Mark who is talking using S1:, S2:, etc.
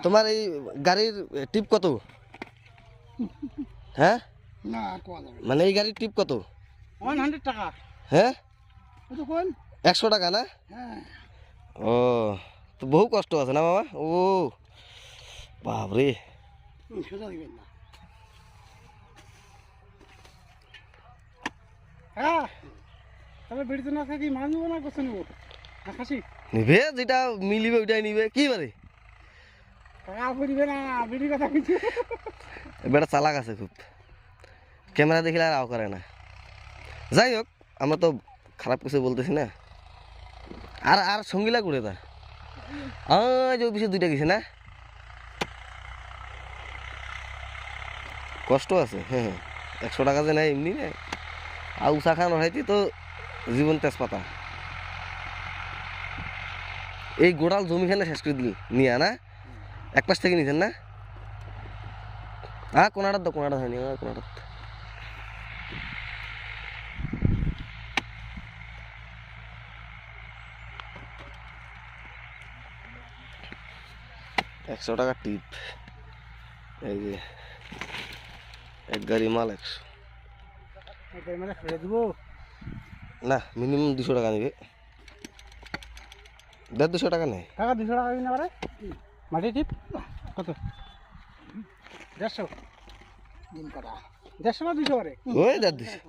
S1: তোমার এই গাড়ির টিপ কত? হ্যাঁ মানে এই গাড়ির টিপ কত?
S2: 100 টাকা।
S1: হ্যাঁ
S2: কত কোন
S1: 100 টাকা না?
S2: হ্যাঁ
S1: ও তো বহু কষ্ট আছে না মামা? ও বাপরে
S2: সোজা দিবেন না। হ্যাঁ তবে বেড়ি তো না থাকি মাছ নেবো না কষ্ট নেবো না খাসি
S1: নিবে যেটা মিলিবে ওইটাই নিবে কি বারে
S2: টাকা পড়িবে না বেড়ির কথা কিছু
S1: বেটা চালাক আছে খুব ক্যামেরা দেখলে আর আও করে না যাই হোক আমরা তো খারাপ কিছু বলতেছি না আর আর সঙ্গীলা করে তা যে অফিসে দুইটা গেছে না কষ্ট আছে হ্যাঁ 100 টাকা যে নাই এমনি না আর উষা খান হয়তো তো জীবন তেজপাতা এই গোড়াল জমিখানে শেষ করে দিল নিয়া না এক পাশ থেকে নিছেন না কোনাটার তো কোনাটা হয়নি কোনাটার 100 টাকা টিপ এই যে এক গাড়ি মাল 100
S2: মানে ফেলে দেবো
S1: না মিনিমাম 200 টাকা নেবে 200 টাকা নেই
S2: টাকা 200 টাকা দিন আবার মাটি টিপ কত 150 দিন কটা 150 না 200 করে
S1: ওই 200